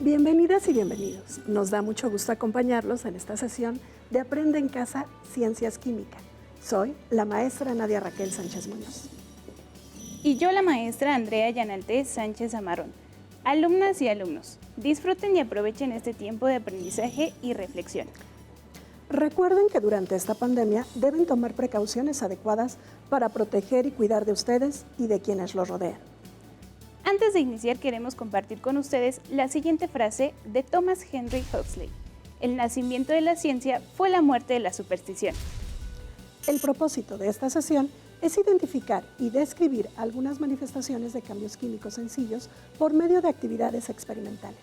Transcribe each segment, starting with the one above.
Bienvenidas y bienvenidos. Nos da mucho gusto acompañarlos en esta sesión de Aprende en Casa Ciencias Químicas. Soy la maestra Nadia Raquel Sánchez Muñoz. Y yo, la maestra Andrea Yanalte Sánchez Amarrón. Alumnas y alumnos, disfruten y aprovechen este tiempo de aprendizaje y reflexión. Recuerden que durante esta pandemia deben tomar precauciones adecuadas para proteger y cuidar de ustedes y de quienes los rodean. Antes de iniciar, queremos compartir con ustedes la siguiente frase de Thomas Henry Huxley. El nacimiento de la ciencia fue la muerte de la superstición. El propósito de esta sesión es identificar y describir algunas manifestaciones de cambios químicos sencillos por medio de actividades experimentales.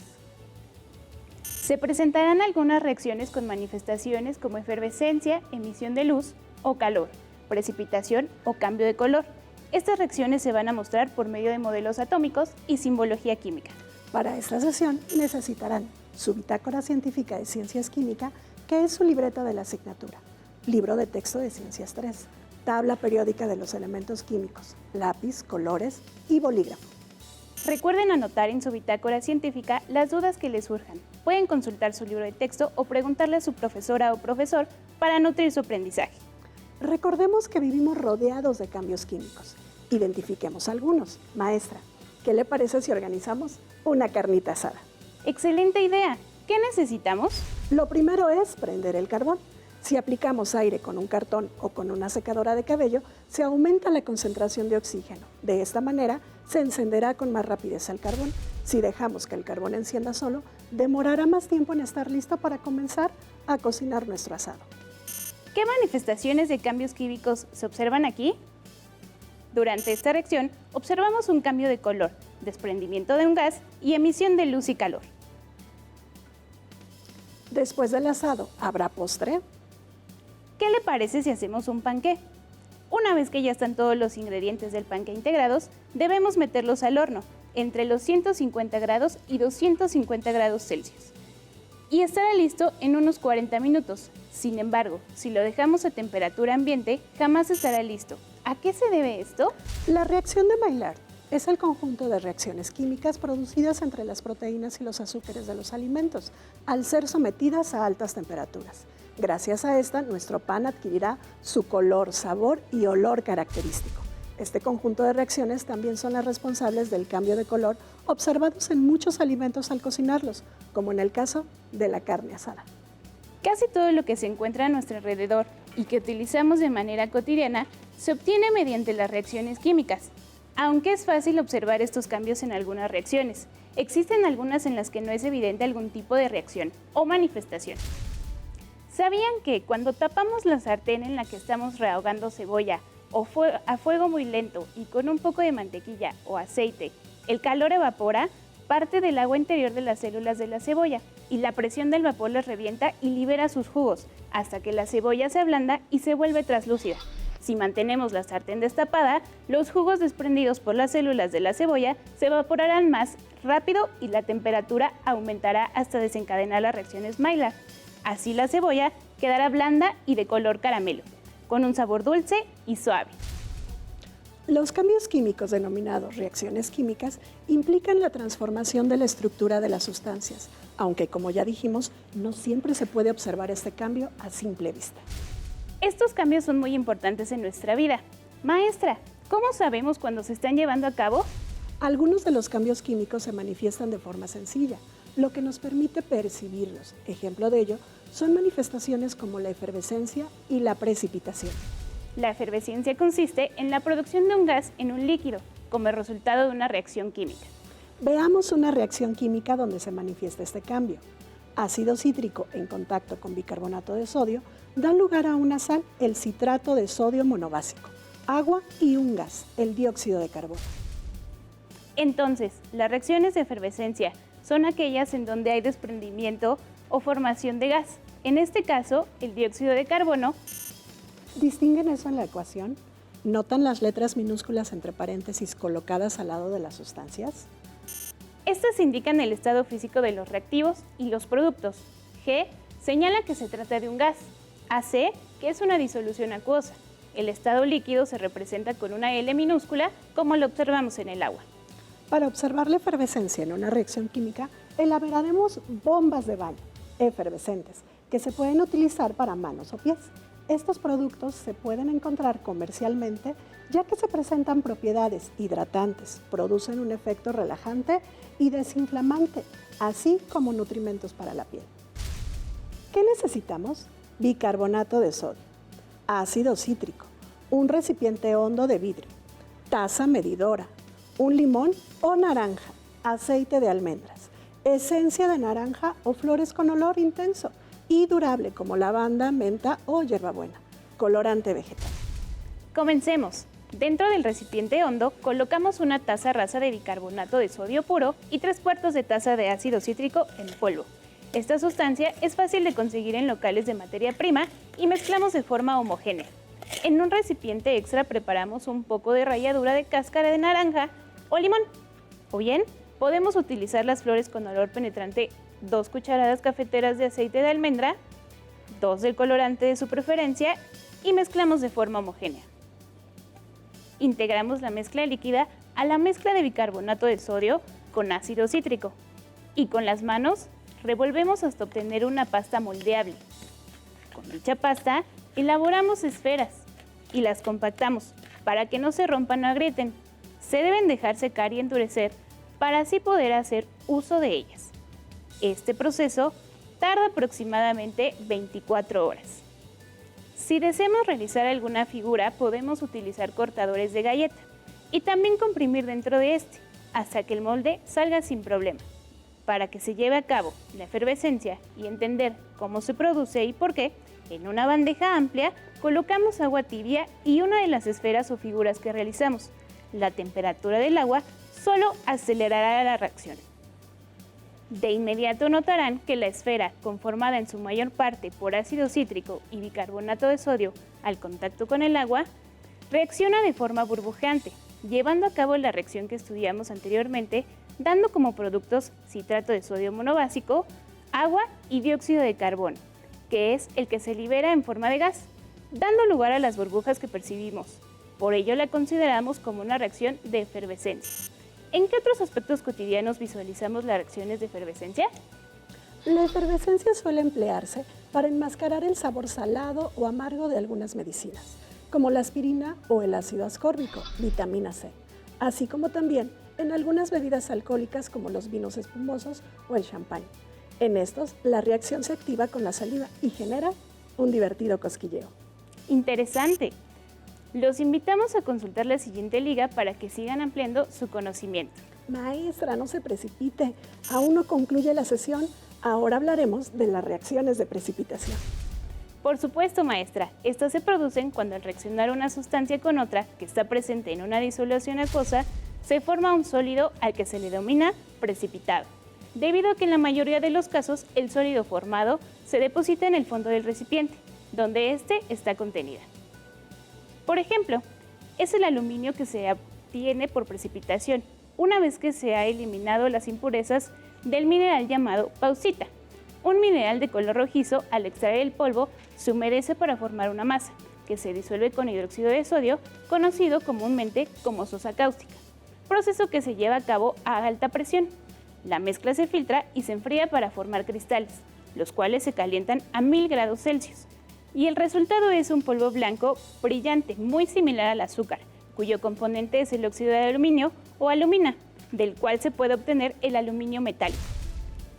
Se presentarán algunas reacciones con manifestaciones como efervescencia, emisión de luz o calor, precipitación o cambio de color. Estas reacciones se van a mostrar por medio de modelos atómicos y simbología química. Para esta sesión necesitarán su bitácora científica de Ciencias Químicas, que es su libreta de la asignatura, libro de texto de Ciencias 3, tabla periódica de los elementos químicos, lápiz, colores y bolígrafo. Recuerden anotar en su bitácora científica las dudas que les surjan. Pueden consultar su libro de texto o preguntarle a su profesora o profesor para nutrir su aprendizaje. Recordemos que vivimos rodeados de cambios químicos. Identifiquemos algunos. Maestra, ¿qué le parece si organizamos una carnita asada? ¡Excelente idea! ¿Qué necesitamos? Lo primero es prender el carbón. Si aplicamos aire con un cartón o con una secadora de cabello, se aumenta la concentración de oxígeno. De esta manera, se encenderá con más rapidez el carbón. Si dejamos que el carbón encienda solo, demorará más tiempo en estar listo para comenzar a cocinar nuestro asado. ¿Qué manifestaciones de cambios químicos se observan aquí? Durante esta reacción, observamos un cambio de color, desprendimiento de un gas y emisión de luz y calor. Después del asado, ¿habrá postre? ¿Qué le parece si hacemos un panqué? Una vez que ya están todos los ingredientes del panqué integrados, debemos meterlos al horno, entre los 150 grados y 250 grados Celsius. Y estará listo en unos 40 minutos. Sin embargo, si lo dejamos a temperatura ambiente, jamás estará listo. ¿A qué se debe esto? La reacción de Maillard es el conjunto de reacciones químicas producidas entre las proteínas y los azúcares de los alimentos, al ser sometidas a altas temperaturas. Gracias a esta, nuestro pan adquirirá su color, sabor y olor característico. Este conjunto de reacciones también son las responsables del cambio de color observados en muchos alimentos al cocinarlos, como en el caso de la carne asada. Casi todo lo que se encuentra a nuestro alrededor y que utilizamos de manera cotidiana se obtiene mediante las reacciones químicas. Aunque es fácil observar estos cambios en algunas reacciones, existen algunas en las que no es evidente algún tipo de reacción o manifestación. ¿Sabían que cuando tapamos la sartén en la que estamos rehogando cebolla o a fuego muy lento y con un poco de mantequilla o aceite, el calor evapora parte del agua interior de las células de la cebolla y la presión del vapor las revienta y libera sus jugos hasta que la cebolla se ablanda y se vuelve translúcida? Si mantenemos la sartén destapada, los jugos desprendidos por las células de la cebolla se evaporarán más rápido y la temperatura aumentará hasta desencadenar las reacciones Maillard. Así la cebolla quedará blanda y de color caramelo, con un sabor dulce y suave. Los cambios químicos denominados reacciones químicas implican la transformación de la estructura de las sustancias, aunque como ya dijimos, no siempre se puede observar este cambio a simple vista. Estos cambios son muy importantes en nuestra vida. Maestra, ¿cómo sabemos cuando se están llevando a cabo? Algunos de los cambios químicos se manifiestan de forma sencilla, lo que nos permite percibirlos. Ejemplo de ello son manifestaciones como la efervescencia y la precipitación. La efervescencia consiste en la producción de un gas en un líquido, como el resultado de una reacción química. Veamos una reacción química donde se manifiesta este cambio. Ácido cítrico en contacto con bicarbonato de sodio da lugar a una sal, el citrato de sodio monobásico, agua y un gas, el dióxido de carbono. Entonces, las reacciones de efervescencia son aquellas en donde hay desprendimiento o formación de gas. En este caso, el dióxido de carbono. ¿Distinguen eso en la ecuación? ¿Notan las letras minúsculas entre paréntesis colocadas al lado de las sustancias? Estas indican el estado físico de los reactivos y los productos. G señala que se trata de un gas. AC, que es una disolución acuosa. El estado líquido se representa con una L minúscula, como lo observamos en el agua. Para observar la efervescencia en una reacción química, Elaboraremos bombas de baño efervescentes que se pueden utilizar para manos o pies. Estos productos se pueden encontrar comercialmente ya que se presentan propiedades hidratantes, producen un efecto relajante y desinflamante, así como nutrimentos para la piel. ¿Qué necesitamos? Bicarbonato de sodio, ácido cítrico, un recipiente hondo de vidrio, taza medidora, un limón o naranja, aceite de almendras, esencia de naranja o flores con olor intenso y durable como lavanda, menta o hierbabuena, colorante vegetal. Comencemos. Dentro del recipiente hondo colocamos una taza rasa de bicarbonato de sodio puro y 3/4 de taza de ácido cítrico en polvo. Esta sustancia es fácil de conseguir en locales de materia prima y mezclamos de forma homogénea. En un recipiente extra preparamos un poco de ralladura de cáscara de naranja o limón. O bien, podemos utilizar las flores con olor penetrante, 2 cucharadas cafeteras de aceite de almendra, 2 del colorante de su preferencia y mezclamos de forma homogénea. Integramos la mezcla líquida a la mezcla de bicarbonato de sodio con ácido cítrico y con las manos revolvemos hasta obtener una pasta moldeable. Con dicha pasta elaboramos esferas y las compactamos para que no se rompan o agrieten. Se deben dejar secar y endurecer para así poder hacer uso de ellas. Este proceso tarda aproximadamente 24 horas. Si deseamos realizar alguna figura, podemos utilizar cortadores de galleta y también comprimir dentro de este hasta que el molde salga sin problema. Para que se lleve a cabo la efervescencia y entender cómo se produce y por qué, en una bandeja amplia colocamos agua tibia y una de las esferas o figuras que realizamos. La temperatura del agua solo acelerará la reacción. De inmediato notarán que la esfera, conformada en su mayor parte por ácido cítrico y bicarbonato de sodio al contacto con el agua, reacciona de forma burbujeante, llevando a cabo la reacción que estudiamos anteriormente, dando como productos citrato de sodio monobásico, agua y dióxido de carbono, que es el que se libera en forma de gas, dando lugar a las burbujas que percibimos. Por ello la consideramos como una reacción de efervescencia. ¿En qué otros aspectos cotidianos visualizamos las reacciones de efervescencia? La efervescencia suele emplearse para enmascarar el sabor salado o amargo de algunas medicinas, como la aspirina o el ácido ascórbico, vitamina C, así como también en algunas bebidas alcohólicas como los vinos espumosos o el champán. En estos, la reacción se activa con la saliva y genera un divertido cosquilleo. Interesante. Los invitamos a consultar la siguiente liga para que sigan ampliando su conocimiento. Maestra, no se precipite. Aún no concluye la sesión. Ahora hablaremos de las reacciones de precipitación. Por supuesto, maestra. Estas se producen cuando al reaccionar una sustancia con otra que está presente en una disolución acuosa, se forma un sólido al que se le denomina precipitado, debido a que en la mayoría de los casos el sólido formado se deposita en el fondo del recipiente, donde éste está contenido. Por ejemplo, es el aluminio que se obtiene por precipitación, una vez que se ha eliminado las impurezas del mineral llamado bauxita. Un mineral de color rojizo, al extraer el polvo, se humedece para formar una masa, que se disuelve con hidróxido de sodio, conocido comúnmente como sosa cáustica, proceso que se lleva a cabo a alta presión. La mezcla se filtra y se enfría para formar cristales, los cuales se calientan a 1000 grados Celsius. Y el resultado es un polvo blanco brillante, muy similar al azúcar, cuyo componente es el óxido de aluminio o alumina, del cual se puede obtener el aluminio metálico.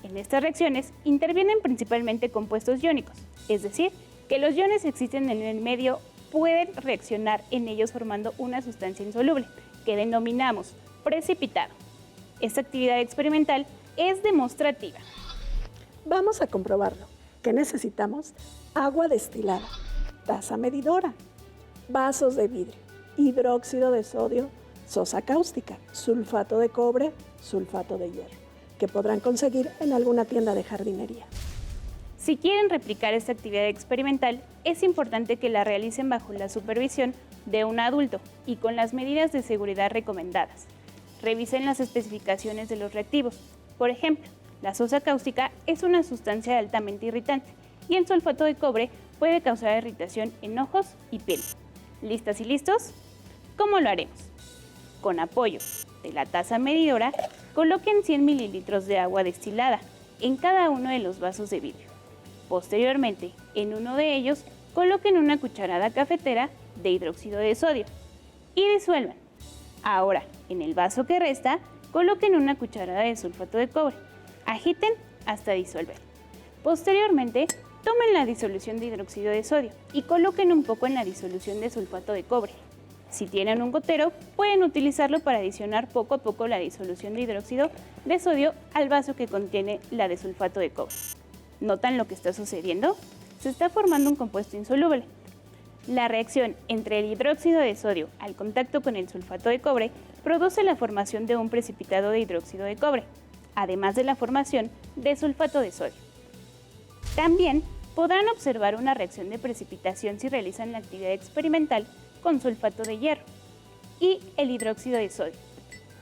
En estas reacciones intervienen principalmente compuestos iónicos, es decir, que los iones que existen en el medio pueden reaccionar en ellos formando una sustancia insoluble, que denominamos precipitado. Esta actividad experimental es demostrativa. Vamos a comprobarlo. ¿Qué necesitamos? Agua destilada, taza medidora, vasos de vidrio, hidróxido de sodio, sosa cáustica, sulfato de cobre, sulfato de hierro, que podrán conseguir en alguna tienda de jardinería. Si quieren replicar esta actividad experimental, es importante que la realicen bajo la supervisión de un adulto y con las medidas de seguridad recomendadas. Revisen las especificaciones de los reactivos. Por ejemplo, la sosa cáustica es una sustancia altamente irritante y el sulfato de cobre puede causar irritación en ojos y piel. ¿Listas y listos? ¿Cómo lo haremos? Con apoyo de la taza medidora, coloquen 100 mililitros de agua destilada en cada uno de los vasos de vidrio. Posteriormente, en uno de ellos, coloquen una cucharada cafetera de hidróxido de sodio y disuelvan. Ahora, en el vaso que resta, coloquen una cucharada de sulfato de cobre. Agiten hasta disolver. Posteriormente, tomen la disolución de hidróxido de sodio y coloquen un poco en la disolución de sulfato de cobre. Si tienen un gotero, pueden utilizarlo para adicionar poco a poco la disolución de hidróxido de sodio al vaso que contiene la de sulfato de cobre. ¿Notan lo que está sucediendo? Se está formando un compuesto insoluble. La reacción entre el hidróxido de sodio al contacto con el sulfato de cobre produce la formación de un precipitado de hidróxido de cobre, además de la formación de sulfato de sodio. También podrán observar una reacción de precipitación si realizan la actividad experimental con sulfato de hierro y el hidróxido de sodio.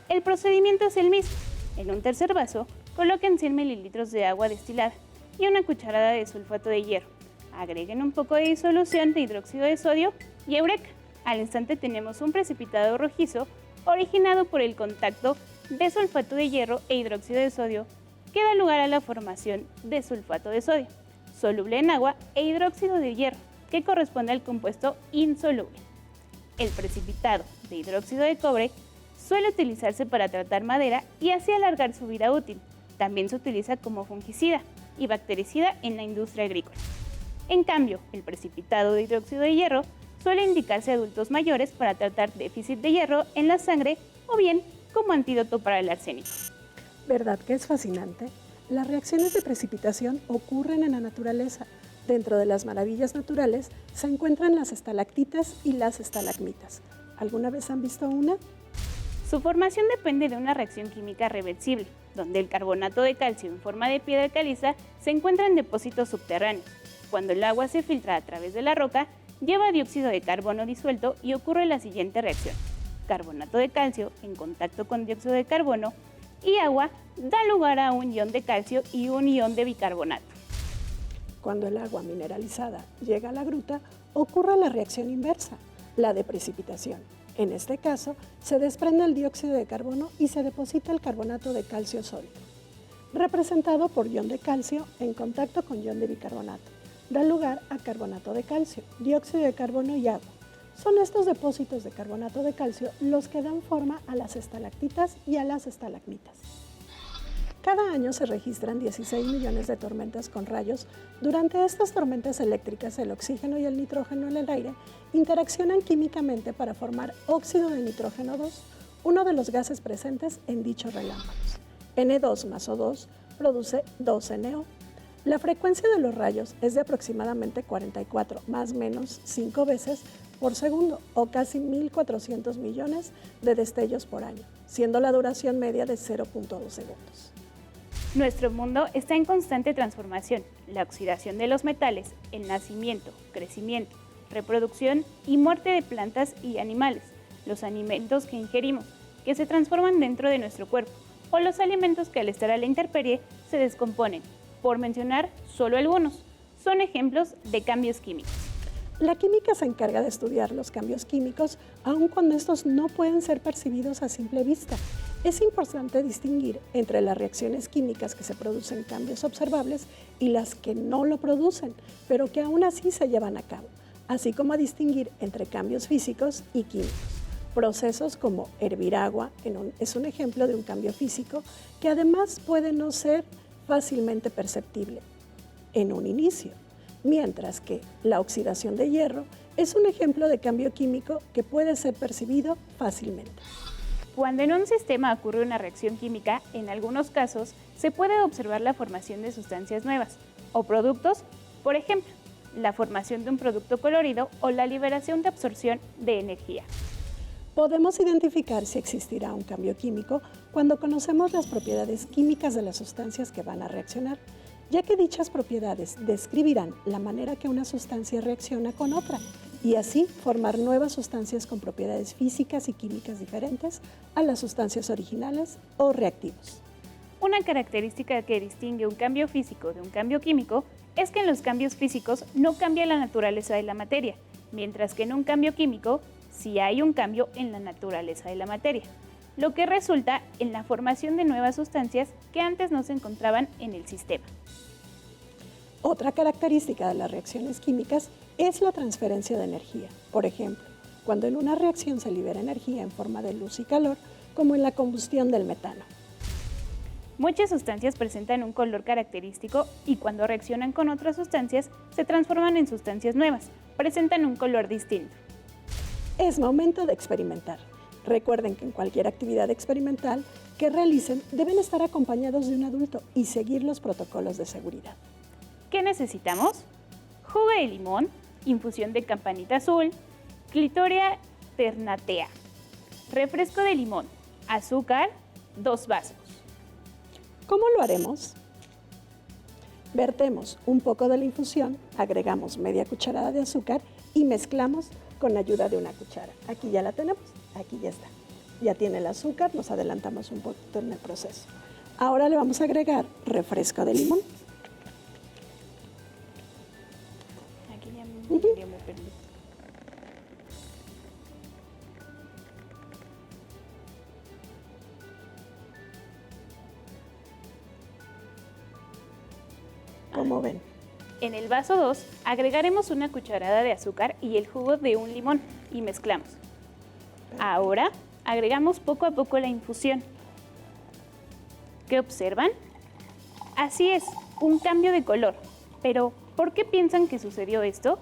El procedimiento es el mismo. En un tercer vaso, coloquen 100 mililitros de agua destilada y una cucharada de sulfato de hierro. Agreguen un poco de disolución de hidróxido de sodio y ¡eureka! Al instante tenemos un precipitado rojizo originado por el contacto de sulfato de hierro e hidróxido de sodio que da lugar a la formación de sulfato de sodio, soluble en agua, e hidróxido de hierro, que corresponde al compuesto insoluble. El precipitado de hidróxido de cobre suele utilizarse para tratar madera y así alargar su vida útil. También se utiliza como fungicida y bactericida en la industria agrícola. En cambio, el precipitado de hidróxido de hierro suele indicarse a adultos mayores para tratar déficit de hierro en la sangre o bien como antídoto para el arsénico. ¿Verdad que es fascinante? Las reacciones de precipitación ocurren en la naturaleza. Dentro de las maravillas naturales se encuentran las estalactitas y las estalagmitas. ¿Alguna vez han visto una? Su formación depende de una reacción química reversible, donde el carbonato de calcio en forma de piedra caliza se encuentra en depósitos subterráneos. Cuando el agua se filtra a través de la roca, lleva dióxido de carbono disuelto y ocurre la siguiente reacción. Carbonato de calcio en contacto con dióxido de carbono y agua da lugar a un ion de calcio y un ion de bicarbonato. Cuando el agua mineralizada llega a la gruta, ocurre la reacción inversa, la de precipitación. En este caso, se desprende el dióxido de carbono y se deposita el carbonato de calcio sólido, representado por ion de calcio en contacto con ion de bicarbonato. Da lugar a carbonato de calcio, dióxido de carbono y agua. Son estos depósitos de carbonato de calcio los que dan forma a las estalactitas y a las estalagmitas. Cada año se registran 16 millones de tormentas con rayos. Durante estas tormentas eléctricas, el oxígeno y el nitrógeno en el aire interaccionan químicamente para formar óxido de nitrógeno 2, uno de los gases presentes en dichos relámpagos. N2 más O2 produce 2NO. La frecuencia de los rayos es de aproximadamente 44 más o menos 5 veces por segundo o casi 1.400 millones de destellos por año, siendo la duración media de 0.2 segundos. Nuestro mundo está en constante transformación. La oxidación de los metales, el nacimiento, crecimiento, reproducción y muerte de plantas y animales, los alimentos que ingerimos, que se transforman dentro de nuestro cuerpo, o los alimentos que al estar a la intemperie se descomponen, por mencionar solo algunos, son ejemplos de cambios químicos. La química se encarga de estudiar los cambios químicos, aun cuando estos no pueden ser percibidos a simple vista. Es importante distinguir entre las reacciones químicas que se producen cambios observables y las que no lo producen, pero que aún así se llevan a cabo, así como a distinguir entre cambios físicos y químicos. Procesos como hervir agua es un ejemplo de un cambio físico que además puede no ser fácilmente perceptible en un inicio, mientras que la oxidación de hierro es un ejemplo de cambio químico que puede ser percibido fácilmente. Cuando en un sistema ocurre una reacción química, en algunos casos se puede observar la formación de sustancias nuevas o productos, por ejemplo, la formación de un producto colorido o la liberación de absorción de energía. Podemos identificar si existirá un cambio químico cuando conocemos las propiedades químicas de las sustancias que van a reaccionar, ya que dichas propiedades describirán la manera que una sustancia reacciona con otra y así formar nuevas sustancias con propiedades físicas y químicas diferentes a las sustancias originales o reactivos. Una característica que distingue un cambio físico de un cambio químico es que en los cambios físicos no cambia la naturaleza de la materia, mientras que en un cambio químico sí hay un cambio en la naturaleza de la materia. lo que resulta en la formación de nuevas sustancias que antes no se encontraban en el sistema. Otra característica de las reacciones químicas es la transferencia de energía. Por ejemplo, cuando en una reacción se libera energía en forma de luz y calor, como en la combustión del metano. Muchas sustancias presentan un color característico y cuando reaccionan con otras sustancias se transforman en sustancias nuevas, presentan un color distinto. Es momento de experimentar. Recuerden que en cualquier actividad experimental que realicen deben estar acompañados de un adulto y seguir los protocolos de seguridad. ¿Qué necesitamos? Jugo de limón, infusión de campanita azul, Clitoria ternatea, refresco de limón, azúcar, 2 vasos. ¿Cómo lo haremos? Vertemos un poco de la infusión, agregamos media cucharada de azúcar y mezclamos con ayuda de una cuchara. Aquí ya la tenemos, aquí ya está. Ya tiene el azúcar, nos adelantamos un poquito en el proceso. Ahora le vamos a agregar refresco de limón. Aquí ya me perdí. Como ven. En el vaso 2 agregaremos una cucharada de azúcar y el jugo de un limón y mezclamos. Ahora agregamos poco a poco la infusión. ¿Qué observan? Así es, un cambio de color. Pero, ¿por qué piensan que sucedió esto?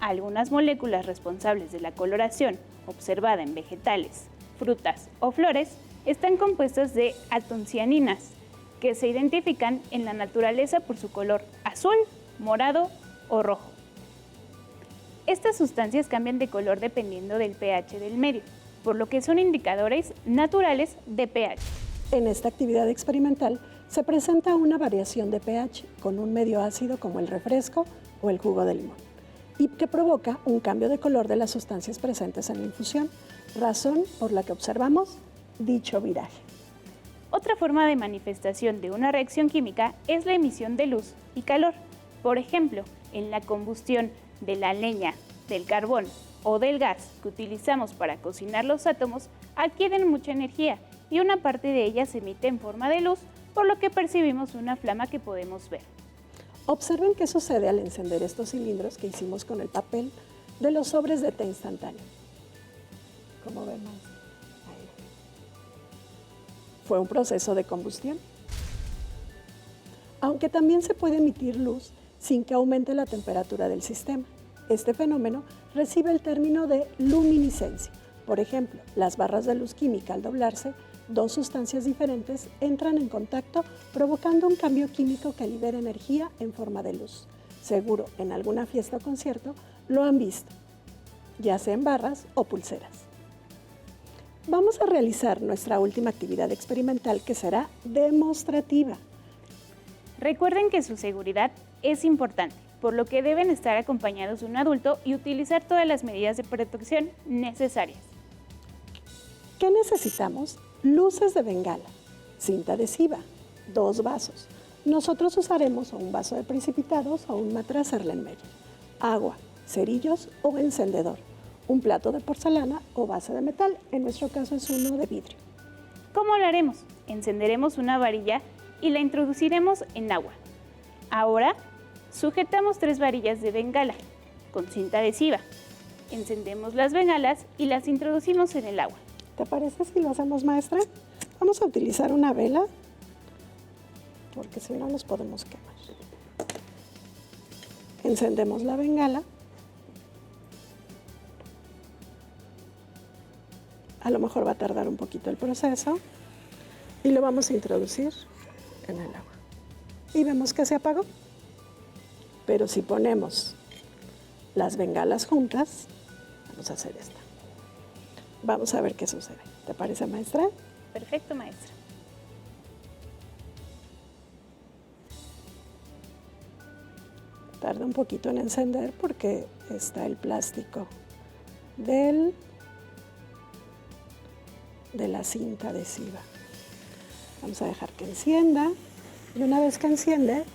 Algunas moléculas responsables de la coloración observada en vegetales, frutas o flores están compuestas de antocianinas, que se identifican en la naturaleza por su color azul, morado o rojo. Estas sustancias cambian de color dependiendo del pH del medio, por lo que son indicadores naturales de pH. En esta actividad experimental se presenta una variación de pH con un medio ácido como el refresco o el jugo de limón y que provoca un cambio de color de las sustancias presentes en la infusión, razón por la que observamos dicho viraje. Otra forma de manifestación de una reacción química es la emisión de luz y calor. Por ejemplo, en la combustión de la leña, del carbón o del gas que utilizamos para cocinar los átomos, adquieren mucha energía y una parte de ella se emite en forma de luz, por lo que percibimos una flama que podemos ver. Observen qué sucede al encender estos cilindros que hicimos con el papel de los sobres de té instantáneo. ¿Cómo vemos? Ahí. Fue un proceso de combustión. Aunque también se puede emitir luz sin que aumente la temperatura del sistema. Este fenómeno recibe el término de luminiscencia. Por ejemplo, las barras de luz química al doblarse, dos sustancias diferentes entran en contacto provocando un cambio químico que libera energía en forma de luz. Seguro, en alguna fiesta o concierto lo han visto, ya sea en barras o pulseras. Vamos a realizar nuestra última actividad experimental que será demostrativa. Recuerden que su seguridad es importante, por lo que deben estar acompañados de un adulto y utilizar todas las medidas de protección necesarias. ¿Qué necesitamos? Luces de bengala, cinta adhesiva, 2 vasos. Nosotros usaremos un vaso de precipitados o un matraz Erlenmeyer, agua, cerillos o encendedor, un plato de porcelana o base de metal, en nuestro caso es uno de vidrio. ¿Cómo lo haremos? Encenderemos una varilla y la introduciremos en agua. Ahora, sujetamos 3 varillas de bengala con cinta adhesiva. Encendemos las bengalas y las introducimos en el agua. ¿Te parece si lo hacemos, maestra? Vamos a utilizar una vela, porque si no nos podemos quemar. Encendemos la bengala. A lo mejor va a tardar un poquito el proceso. Y lo vamos a introducir en el agua. Y vemos que se apagó. Pero si ponemos las bengalas juntas, vamos a hacer esto. Vamos a ver qué sucede. ¿Te parece, maestra? Perfecto, maestra. Tarda un poquito en encender porque está el plástico de la cinta adhesiva. Vamos a dejar que encienda. Y una vez que enciende,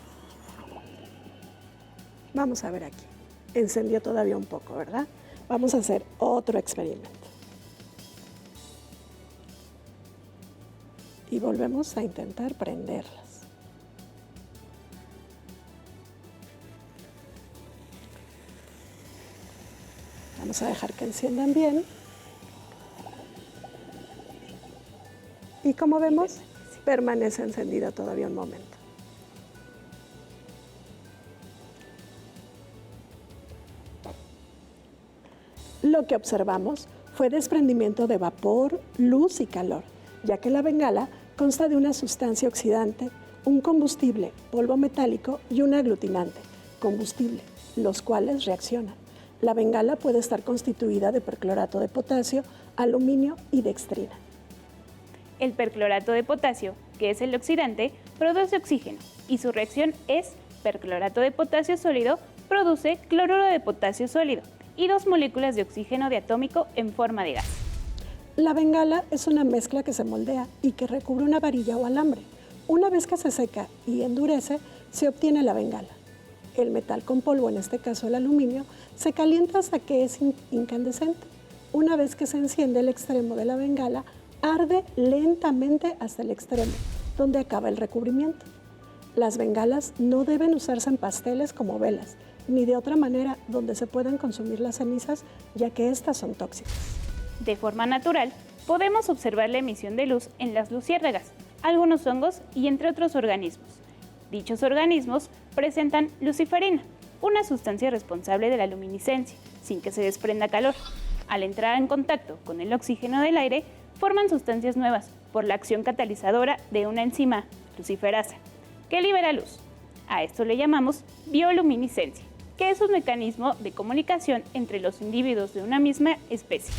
vamos a ver aquí. Encendió todavía un poco, ¿verdad? Vamos a hacer otro experimento. Y volvemos a intentar prenderlas. Vamos a dejar que enciendan bien. Y como vemos, permanece encendida todavía un momento. Lo que observamos fue desprendimiento de vapor, luz y calor, ya que la bengala consta de una sustancia oxidante, un combustible, polvo metálico y un aglutinante, combustible, los cuales reaccionan. La bengala puede estar constituida de perclorato de potasio, aluminio y dextrina. El perclorato de potasio, que es el oxidante, produce oxígeno y su reacción es perclorato de potasio sólido produce cloruro de potasio sólido y 2 moléculas de oxígeno diatómico en forma de gas. La bengala es una mezcla que se moldea y que recubre una varilla o alambre. Una vez que se seca y endurece, se obtiene la bengala. El metal con polvo, en este caso el aluminio, se calienta hasta que es incandescente. Una vez que se enciende el extremo de la bengala, arde lentamente hasta el extremo, donde acaba el recubrimiento. Las bengalas no deben usarse en pasteles como velas, ni de otra manera donde se puedan consumir las cenizas, ya que estas son tóxicas. De forma natural, podemos observar la emisión de luz en las luciérnagas, algunos hongos y entre otros organismos. Dichos organismos presentan luciferina, una sustancia responsable de la luminiscencia, sin que se desprenda calor. Al entrar en contacto con el oxígeno del aire, forman sustancias nuevas por la acción catalizadora de una enzima, luciferasa, que libera luz. A esto le llamamos bioluminiscencia, que es un mecanismo de comunicación entre los individuos de una misma especie.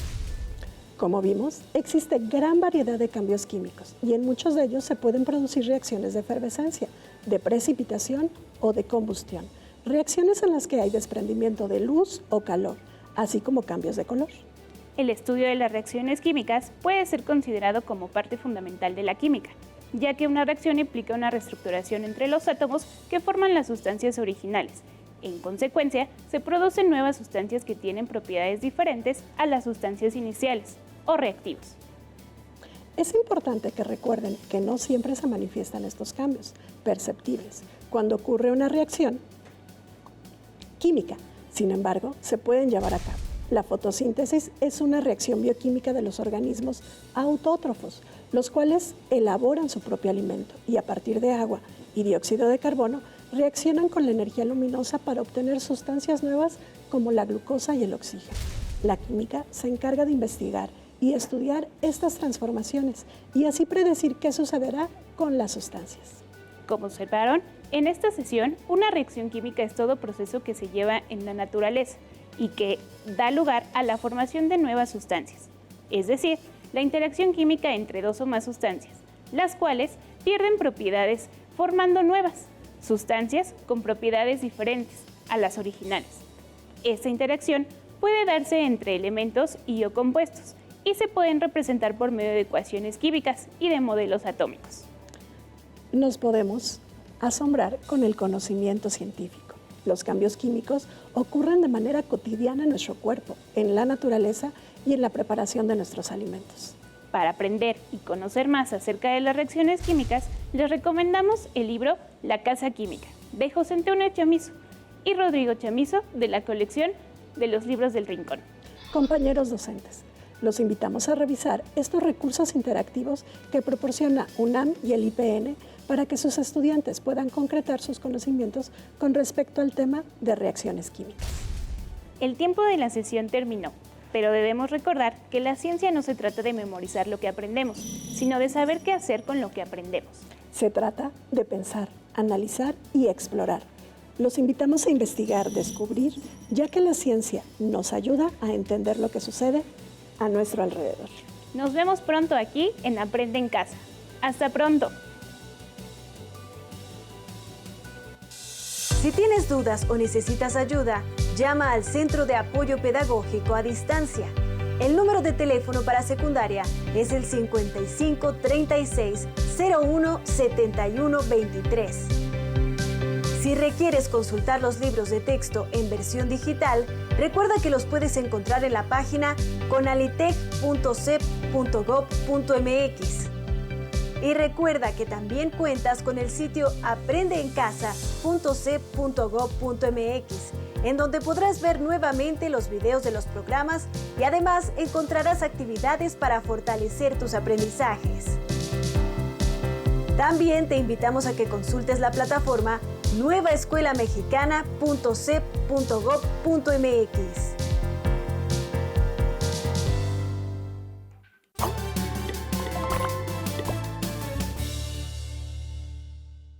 Como vimos, existe gran variedad de cambios químicos y en muchos de ellos se pueden producir reacciones de efervescencia, de precipitación o de combustión, reacciones en las que hay desprendimiento de luz o calor, así como cambios de color. El estudio de las reacciones químicas puede ser considerado como parte fundamental de la química, ya que una reacción implica una reestructuración entre los átomos que forman las sustancias originales. En consecuencia, se producen nuevas sustancias que tienen propiedades diferentes a las sustancias iniciales o reactivos. Es importante que recuerden que no siempre se manifiestan estos cambios perceptibles cuando ocurre una reacción química. Sin embargo, se pueden llevar a cabo. La fotosíntesis es una reacción bioquímica de los organismos autótrofos, los cuales elaboran su propio alimento y a partir de agua y dióxido de carbono reaccionan con la energía luminosa para obtener sustancias nuevas como la glucosa y el oxígeno. La química se encarga de investigar y estudiar estas transformaciones y así predecir qué sucederá con las sustancias. Como observaron, en esta sesión, una reacción química es todo proceso que se lleva en la naturaleza y que da lugar a la formación de nuevas sustancias, es decir, la interacción química entre dos o más sustancias, las cuales pierden propiedades formando nuevas sustancias con propiedades diferentes a las originales. Esta interacción puede darse entre elementos y o compuestos y se pueden representar por medio de ecuaciones químicas y de modelos atómicos. Nos podemos asombrar con el conocimiento científico. Los cambios químicos ocurren de manera cotidiana en nuestro cuerpo, en la naturaleza y en la preparación de nuestros alimentos. Para aprender y conocer más acerca de las reacciones químicas, les recomendamos el libro La Casa Química, de José Antonio Chamizo y Rodrigo Chamizo, de la colección de los libros del Rincón. Compañeros docentes, los invitamos a revisar estos recursos interactivos que proporciona UNAM y el IPN para que sus estudiantes puedan concretar sus conocimientos con respecto al tema de reacciones químicas. El tiempo de la sesión terminó, pero debemos recordar que la ciencia no se trata de memorizar lo que aprendemos, sino de saber qué hacer con lo que aprendemos. Se trata de pensar, analizar y explorar. Los invitamos a investigar, descubrir, ya que la ciencia nos ayuda a entender lo que sucede a nuestro alrededor. Nos vemos pronto aquí en Aprende en Casa. ¡Hasta pronto! Si tienes dudas o necesitas ayuda, llama al Centro de Apoyo Pedagógico a Distancia. El número de teléfono para secundaria es el 55 36 01 71 23. Si requieres consultar los libros de texto en versión digital, recuerda que los puedes encontrar en la página conalitec.cep.gov.mx. Y recuerda que también cuentas con el sitio aprendeencasa.cep.gov.mx, en donde podrás ver nuevamente los videos de los programas y además encontrarás actividades para fortalecer tus aprendizajes. También te invitamos a que consultes la plataforma nuevaescuelamexicana.cep.gov.mx.